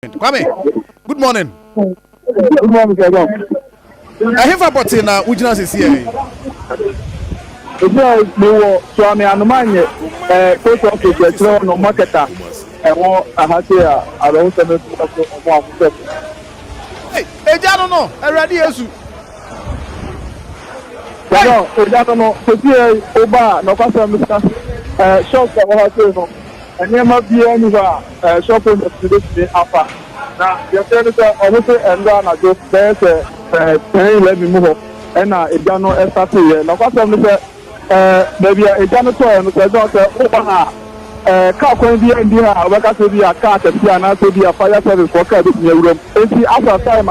Kwame, good morning. Good morning, sir. I have a button now. Which one is here? It's no Suame Post Office Market. I have here around 7 Hey, no. I ready yes. No, no. So Oba, no customer, shop no. And you might be anywhere, shop on the today upper. Now, your friends are obviously and then I just there's let me move up. And it done no start here. No customer, maybe a janitor and the doctor Oba. Car can be in here, work to be a car, and to be a fire service worker in your room. And see, after time,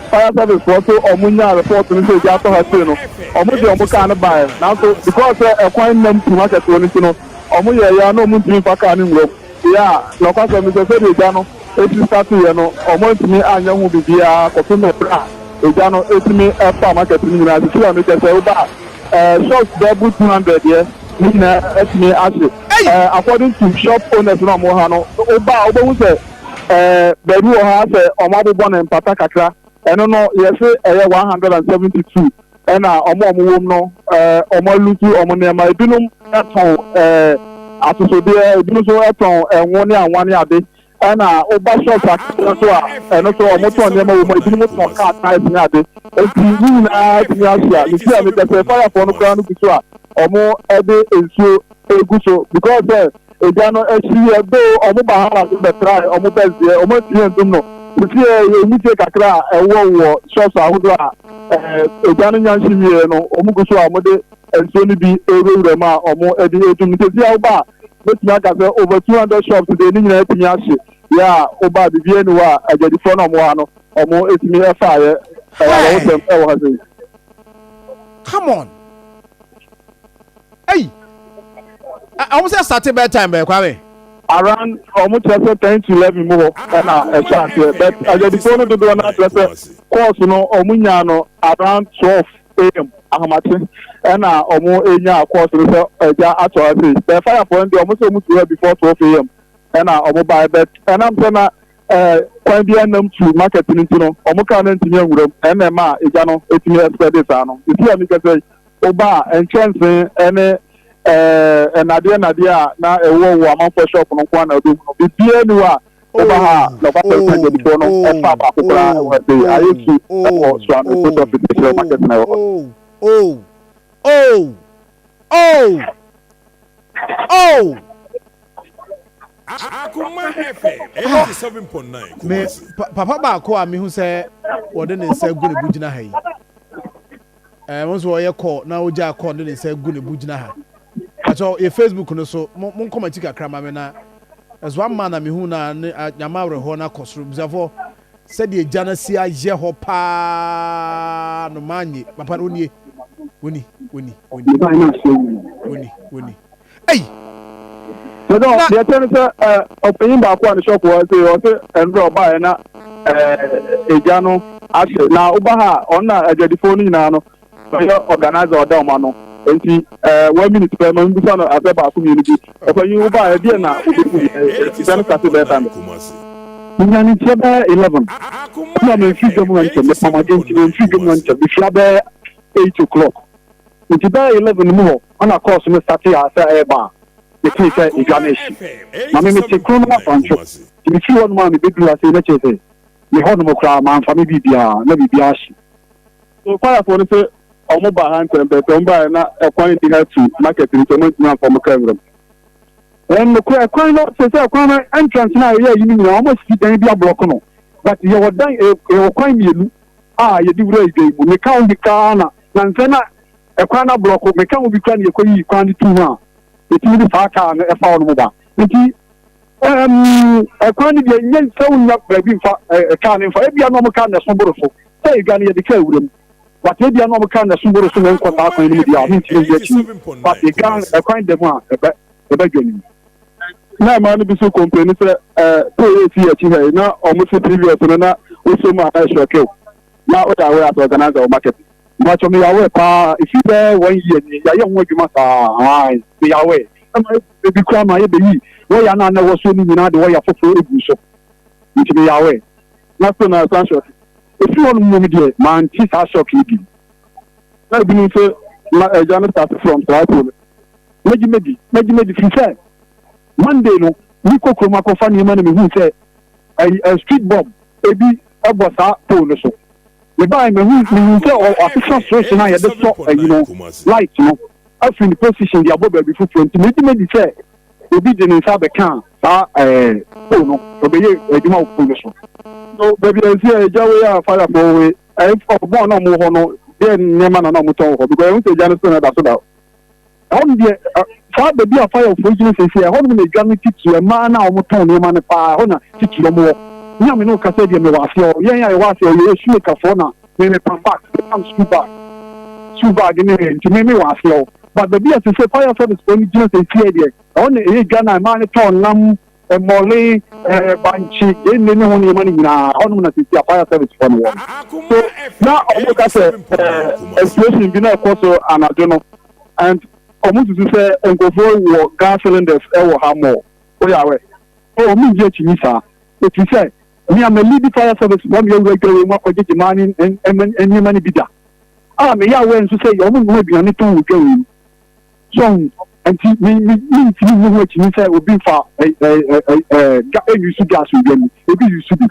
fire service worker or Munya report to the Jato Hasino, or Muja Mukana buy. Now, because a coin name to market to Nisino, or Muya, no Muntin Pakanin room. Yeah, no customer, Mr. Federiano, if you start to know, or more to me, and young will be here, or Puma Bra, Ujano, 8 me a farm market in the United States. Shops double 200 years. According to shop owners no mohano oba who say baby o ha say omo born in patakakra eno no yes 172 and omo no omo lutu omo nema ebinum eton atosode ebinum so eton enwo ne anwane ade and oba shop akra so eno so omo ton nema wo ebinum ton car type ne ade enti na tiasia ni tia me say fire for no kra no biso omo ebe ensuo eguso because ejano actually ebe omo bahala be try omo bezie omo tie ndum no ti e take kakra ewo shops ahodo a ejano nyanshi wie no omo guso amode ensuo ni bi ewure ma omo edi edum ti oba betima aka say over 200 shops today ni nyina tinya hye ya oba bibie ni wa ajadi fo no omo ha no omo etimi efa ye ewo dem ewo ha say come on. Hey, I almost started bedtime, Kwame. Around almost 10 to 11 more, and a chance here. But I just wanted to do an address course, Omunyano around 12 a.m. Ahamati, and Omo Enya course, actually, the fire point almost before 12 a.m. and Omo by bed, and I'm saying, when the end to marketing, Omokan and Tinyam, and Emma, Ijano, 18 years per day. You see, I can say, Oba and chance any and Nadia na a war among for shop on one or do be anywhere Oba no Papa I used to Suame Post Office Market now. Akoma FM 87.9 me papa ba ko a me hu say wode ne nsa gu ne bugina ha yi won so ye call na o ja call ne nsa gu ne bugina ha aso e Facebook no so mon comment kakra ma me na as one man na me hu na nyama wre ho na kosoro bizafo said e jana si aje ho pa no manye papa oni hey so the attorney opinion back on the shop was say and buy na ejano ashe na ubaha ona ajadi phone na no organizer oda ma no enti 1 minute per man bi na abeba community opinion ubaha e dia na ejano start be time nyani tiaba 11 na me fi government me pamade ti fi government bi fi abe 8 o'clock enti ba 11 mo ona course me start ya say eba the case is Ganesh. Mammy, Mr. Kumasi, if you want money, big glass in the chase, the Honmokra man for me, maybe Biashi. So, fire for the Omoba Hunt and Betomba and appointing her to market in the month from a camera. When the quite not says a entrance now, you mean almost fit any block, but you were dying a coin you. You do raise the count the car, and then a corner block of mechanical be cranny, you can't do. It is the fact and a found mobile. It a quantity of young sound up a canning for every normal kind of somebody. Say, Gani, the Kelvin. But every normal kind of somebody to make contact with the but they can't acquaint them a beginning. Now, man, be so complaining, pay now almost previous and now also my shall kill. Now, what I will organize our market. Much of me away, if you there 1 year, young work you must be away. Maybe cry my baby. Why are not never so many the way of a full nti me yawe na so na sanction if you want to me man tis a shock you na bi ni say na ejana start from Trapo meji fi say Monday no we ko kroma ko fa ni ma na me hu say a street bomb ebi abosa pole so we buy me hu say official station na ya dey so light no after the position the above be full 20 meji say obi de nsa be kan sa pole no obeye eduma pole so baby I see ejawe ya fire for we for born no mo ho no then nema na mo ton ho because we say jana so na da so da on the fa baby a fire for you say ho no me ganu titi e ma na mo ton nema ne pa ho na titi mo nya me no ka say de me wa se o yen ya wa se o ye su ka fo na me pan back am scuba ni me wa se o but baby as say fire service for you say here there on e Ghana ma ne ton lam Molly Banchi, they didn't know any money now. On to see a fire service from one. So now I look at a situation in Guinea Coso and I don't know. And almost to say, and go for gas cylinders, or how more. Oh, yeah, oh, me, Chinisa. If you say, me, I'm a leading fire service, 1 year regular, what for getting money and any money bidder. Ah, me, I went to say, you're going to be on it to go. And me which me say will be for you should gas will be you should be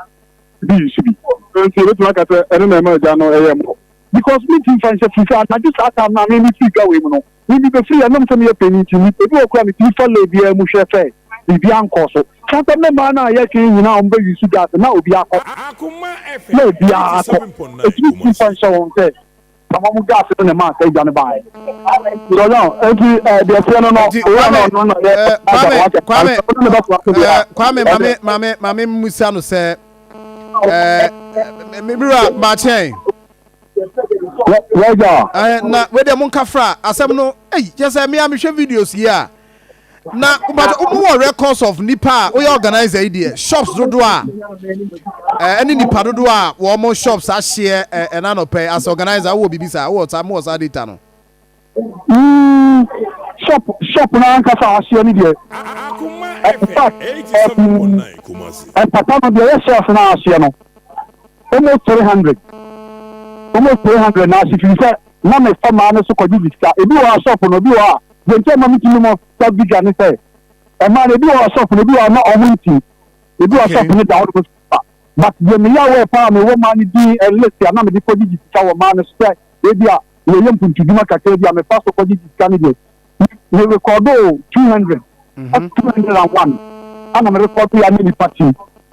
so let like I say I don't know because me think find say I just ask na me figure we no me be free and am say me pay me to me e go kwa me ti follow bi mu hwe fe bi anko so sometimes me man na ya kin na on be you should gas na obi akọ na obi akọ e ti find so say Kamu gas in the man say Johnny buy. So now, the piano Kwame, Mame Musano say, Mira, Bachen. Na whether Munkafra, Asam no, just me, I'm showing videos here. Na but more records of Nipa, we organize the idea. Shops do any Nipa do one more shops as share and I pay as organizer will be bisa what time was data no. Shop na nkasa ashia ni die. Kumasi. Patano de shop na ashia no. Almost 300. Almost 300 na if you say na me fama na so kwadi bisa. Ebi wa shop no bi wa Gente mami ti mo so big and say e ma le bi o shop le bi o na omunti e bi o shop ni da o but the me ya we pa me wo ma ni di list ya na me di podi di ta wo ma no say e bi a we yem puntu di maka te bi a me pass podi di scan ni we record 200 201 ana me record ya ni party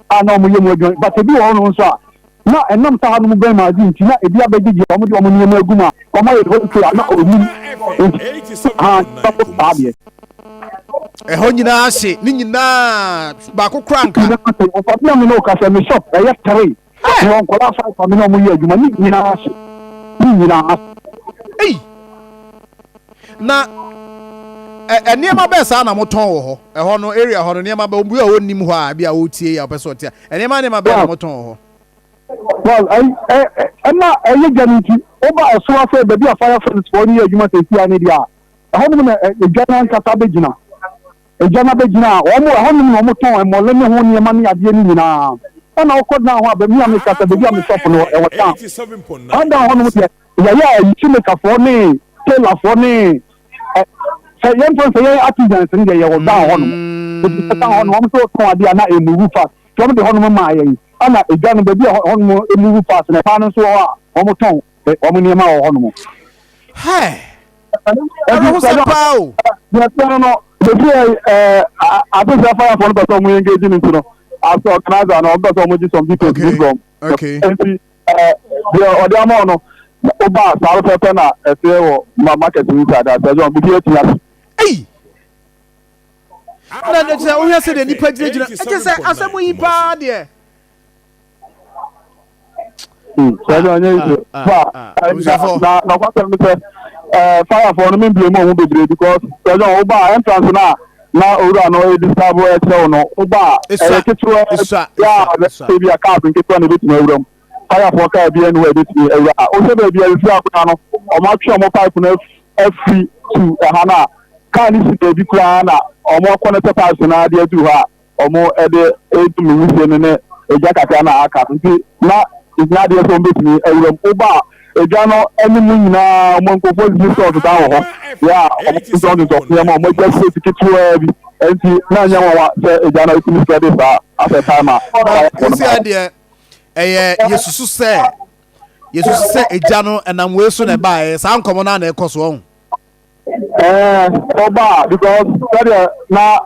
ana mo yem we but e bi o no so na enam ta hanu be ma di nti na e bi abegigi o mo di o mo ni aguma o ma ye ho ti na o ni ho nyina ase ni nyina ba ko kranka o fa bi am no ka se me shop e yetare ni on ko la fa fa mi no mo ye adwuma ni nyina ase na eniema be sa na moton wo ho e ho no area ho no niema ba obu a wonnim ho a bia wo tie ya person tie eniema be na moton ho well I guarantee over a so say baby a fire service for you adwuma te tia ni dia ho no na ejana nkata begina o mo ho no mo ton e mo le ne ho niema ni ade ni nyina ana okọ na ho ba mi am kata baby am shop no e wota anda ho no mo tie ya you make a for ni tell for ni say yen for say artisans ni dey wo down ho no ta ho no mo so ton ade na e move fast so mo de ho no ma ayi ana ejana baby ho no e move fast na pa no so o mo ton o mo niema ho no mo hey I say pao no I think the fire for the person engaging into no as organizer and also mo some people okay the other one no oba sa so na e say wo market we that so bi e tia na say o say the nipa gina e say asemo yi pa de so anya is na what tell me say fire for no me blame on bebre because so oba entrance na ora no disturb e tell no oba e kitu ya be a car nke to na bit na ewuram fire for car bi anywhere bit na ewura o se be bia fi akuna no o ma twa mo pipe na free to hana car ni si bi kura na o mo connect pass na de adu ha o mo e de edu mi wi ne eja kaka na aka nti na ina de so mbetimi awuram oba eja no eni mu nyina mo nkofo di so ta ho ya o so do to ya mo just say tikitu bi enti na nya wa se eja na itimi study sa after time esi ade yesusu se eja no enam we so na ba sa nkomo na na ekoso ho oba because that na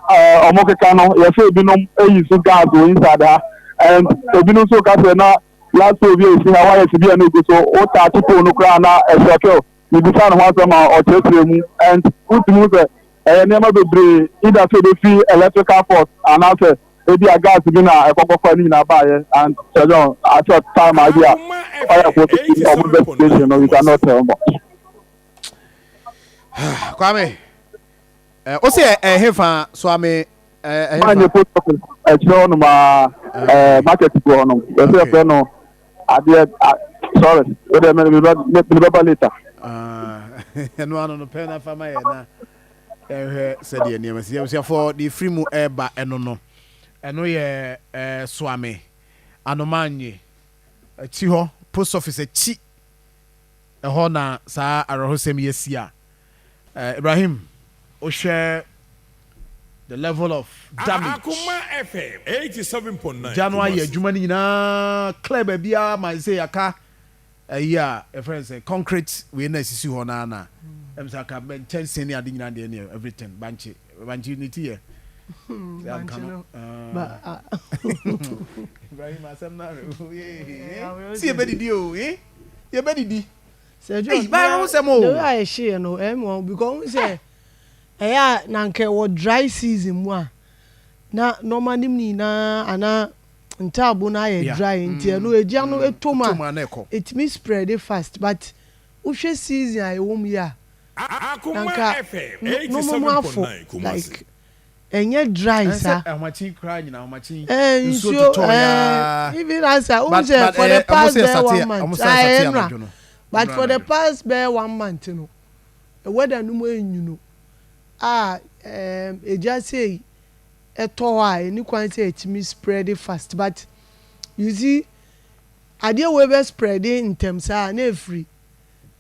omokeka no ye say binom eyi so gas o inside ha and ebinom so ka say na last obi esi na why esi bi na go so o ta tipo no kra na eshokel ni bi san ho asema o chesire mu and ultimu say nema bebre either so dey feel electrical force and after ebi a gas bi na ekokoko ni na ba ye and so at that time idea fire for the station no we cannot tell much. Kwame o se hefa Suame Suame Post Office no ma market go no so fe no ade sorry we dey me be later no ano no pe na fama ye na said the name say for the free mu eba eno ye Suame anomanye chi ho post office chi ho na sa arohosem yesia Ibrahim, o share the level of damage. Akoma FM 87.9. January Jumani na club bia man say aka yeah, a friend say concrete we na sisi ho na na. Em say aka ben tense ni ade nyina de everything banchi unity here. But Ibrahim asem na see e be di o ye be di Hey, the way I share no, because we say, eh, nanke what dry season moi. Na normally ni na ana ntabu na ye dry nti no eja no etoma. It means spread it fast, but ushe season I wom ya. Akoma FM 87.9 like enye dry sa. Amachi cry na amachi. Even answer for the past 1 month. But for the past 1 month, you know, the weather no more, you know, it just say a toy, and you can't say it me spread it fast. But you see, I deal with spread it in terms of every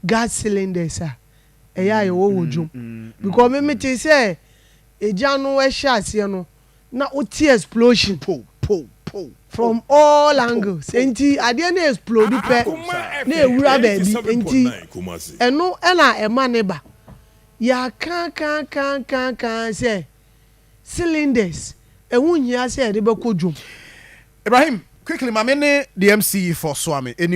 gas cylinders, you would jump because me say a January shots, you know, now what explosion, from all angles enti ade na explode pe na ewura baabi enti eno na ema ne ba ya kan say cylinders ehun hia say de be kodwom. Ibrahim quickly ma me ne the MC for Suame